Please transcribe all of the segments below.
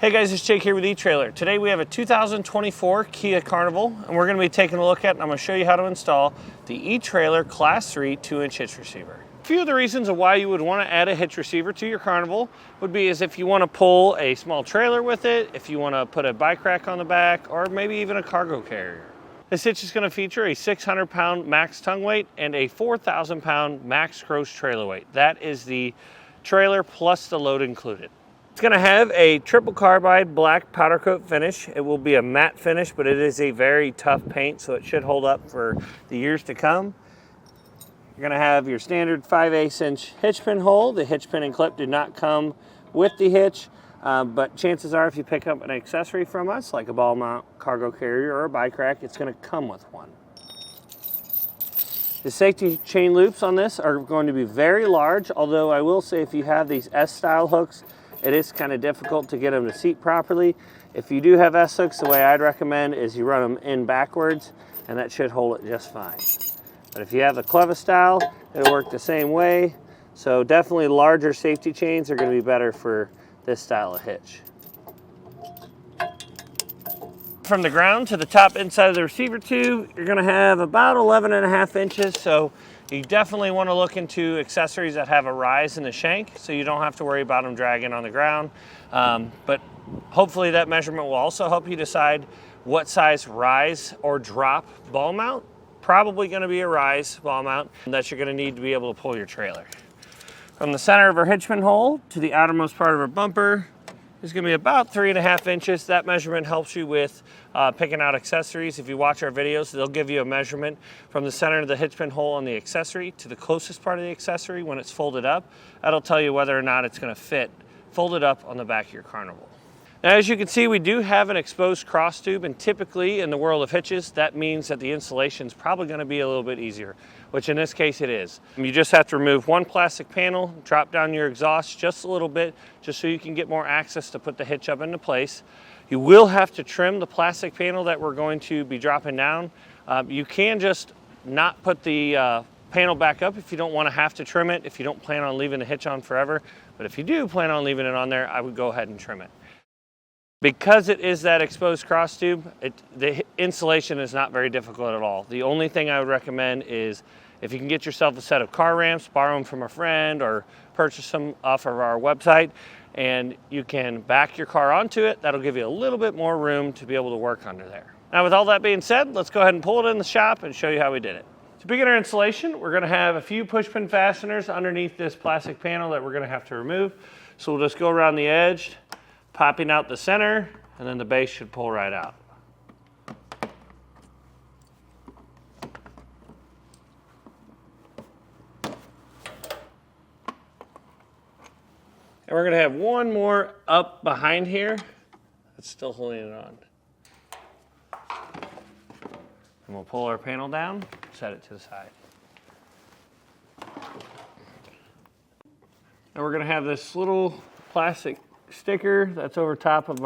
Hey guys, it's Jake here with eTrailer. Today we have a 2024 Kia Carnival, and we're going to be taking a look at, and I'm going to show you how to install the eTrailer Class 3 2-inch hitch receiver. A few of the reasons of why you would want to add a hitch receiver to your Carnival would be as if you want to pull a small trailer with it, if you want to put a bike rack on the back, or maybe even a cargo carrier. This hitch is going to feature a 600-pound max tongue weight and a 4,000-pound max gross trailer weight. That is the trailer plus the load included. It's going to have a triple carbide black powder coat finish. It will be a matte finish, but it is a very tough paint, so it should hold up for the years to come. You're going to have your standard 5/8" hitch pin hole. The hitch pin and clip do not come with the hitch, but chances are if you pick up an accessory from us, like a ball mount cargo carrier or a bike rack, it's going to come with one. The safety chain loops on this are going to be very large, although I will say if you have these S-style hooks, it is kind of difficult to get them to seat properly. If you do have S-hooks, the way I'd recommend is you run them in backwards, and that should hold it just fine. But if you have the clevis style, it'll work the same way. So definitely larger safety chains are going to be better for this style of hitch. From the ground to the top inside of the receiver tube, you're going to have about 11.5 inches. So you definitely want to look into accessories that have a rise in the shank so you don't have to worry about them dragging on the ground. But hopefully that measurement will also help you decide what size rise or drop ball mount. Probably going to be a rise ball mount that you're going to need to be able to pull your trailer. From the center of our hitch pin hole to the outermost part of our bumper is going to be about 3.5 inches. That measurement helps you with picking out accessories. If you watch our videos, they'll give you a measurement from the center of the hitch pin hole on the accessory to the closest part of the accessory when it's folded up. That'll tell you whether or not it's going to fit folded up on the back of your Carnival. Now, as you can see, we do have an exposed cross tube, and typically in the world of hitches, that means that the installation is probably going to be a little bit easier, which in this case it is. You just have to remove one plastic panel, drop down your exhaust just a little bit, just so you can get more access to put the hitch up into place. You will have to trim the plastic panel that we're going to be dropping down. You can just not put the panel back up if you don't want to have to trim it, if you don't plan on leaving the hitch on forever. But if you do plan on leaving it on there, I would go ahead and trim it. Because it is that exposed cross tube, the installation is not very difficult at all. The only thing I would recommend is if you can get yourself a set of car ramps, borrow them from a friend or purchase them off of our website, and you can back your car onto it. That'll give you a little bit more room to be able to work under there. Now, with all that being said, let's go ahead and pull it in the shop and show you how we did it. To begin our installation, we're going to have a few push pin fasteners underneath this plastic panel that we're going to have to remove. So we'll just go around the edge, popping out the center, and then the base should pull right out. And we're going to have one more up behind here that's still holding it on. And we'll pull our panel down, set it to the side. And we're going to have this little plastic sticker that's over top of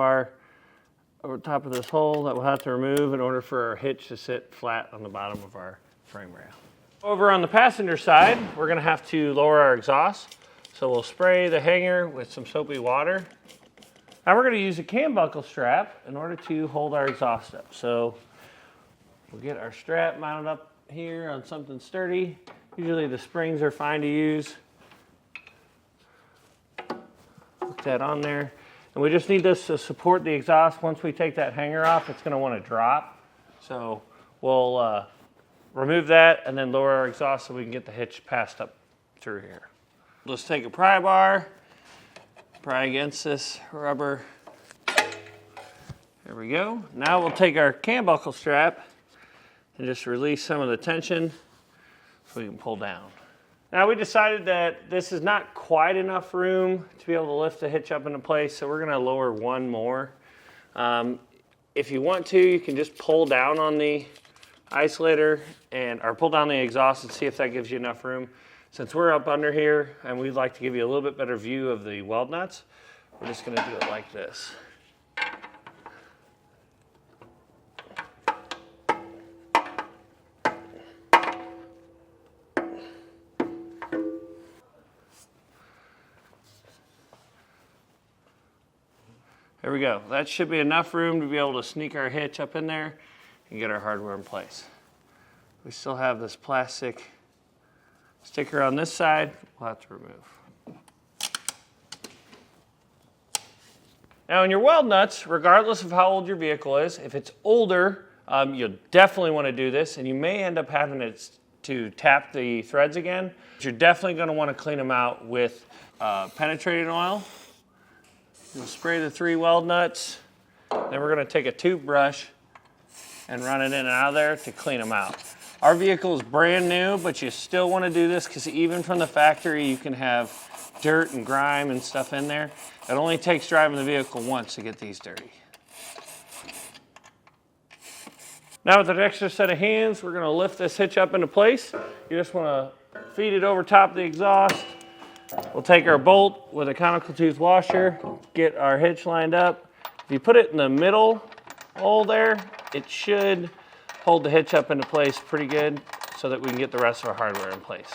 this hole that we'll have to remove in order for our hitch to sit flat on the bottom of our frame rail. Over on the passenger side, we're going to have to lower our exhaust. So we'll spray the hanger with some soapy water. Now we're going to use a cam buckle strap in order to hold our exhaust up. So we'll get our strap mounted up here on something sturdy. Usually the springs are fine to use. That on there, and we just need this to support the exhaust. Once we take that hanger off, it's going to want to drop, so we'll remove that and then lower our exhaust so we can get the hitch passed up through here. Let's take a pry bar, pry against this rubber. There we go. Now we'll take our cam buckle strap and just release some of the tension so we can pull down. Now we decided that this is not quite enough room to be able to lift the hitch up into place, so we're going to lower one more. If you want to, you can just pull down on the isolator or pull down the exhaust and see if that gives you enough room. Since we're up under here and we'd like to give you a little bit better view of the weld nuts, we're just going to do it like this. There we go. That should be enough room to be able to sneak our hitch up in there and get our hardware in place. We still have this plastic sticker on this side we'll have to remove. Now in your weld nuts, regardless of how old your vehicle is, if it's older, you'll definitely want to do this, and you may end up having to tap the threads again. But you're definitely going to want to clean them out with penetrating oil. We'll spray the 3 weld nuts. Then we're going to take a toothbrush and run it in and out of there to clean them out. Our vehicle is brand new, but you still want to do this because even from the factory you can have dirt and grime and stuff in there. It only takes driving the vehicle once to get these dirty. Now with an extra set of hands, we're going to lift this hitch up into place. You just want to feed it over top of the exhaust. We'll take our bolt with a conical tooth washer, get our hitch lined up. If you put it in the middle hole there, it should hold the hitch up into place pretty good so that we can get the rest of our hardware in place.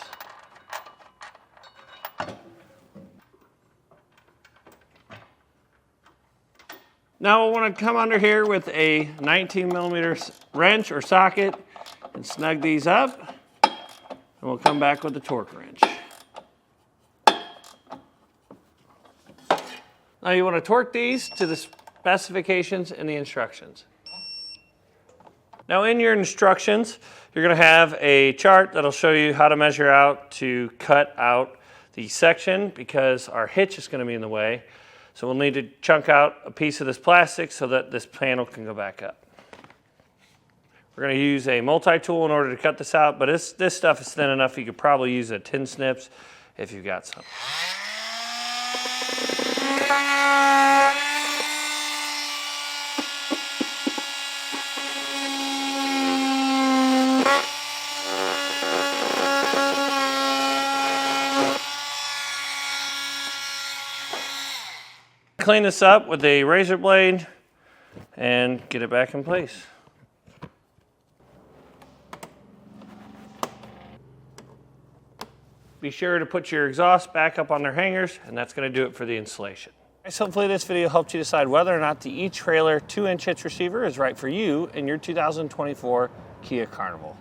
Now we'll want to come under here with a 19mm wrench or socket and snug these up, and we'll come back with the torque wrench. Now you want to torque these to the specifications in the instructions. Now in your instructions, you're going to have a chart that'll show you how to measure out to cut out the section because our hitch is going to be in the way. So we'll need to chunk out a piece of this plastic so that this panel can go back up. We're going to use a multi-tool in order to cut this out, but this stuff is thin enough you could probably use a tin snips if you've got some. Clean this up with a razor blade and get it back in place. Be sure to put your exhaust back up on their hangers, and that's going to do it for the installation. Hopefully this video helped you decide whether or not the eTrailer 2-inch hitch receiver is right for you in your 2024 Kia Carnival.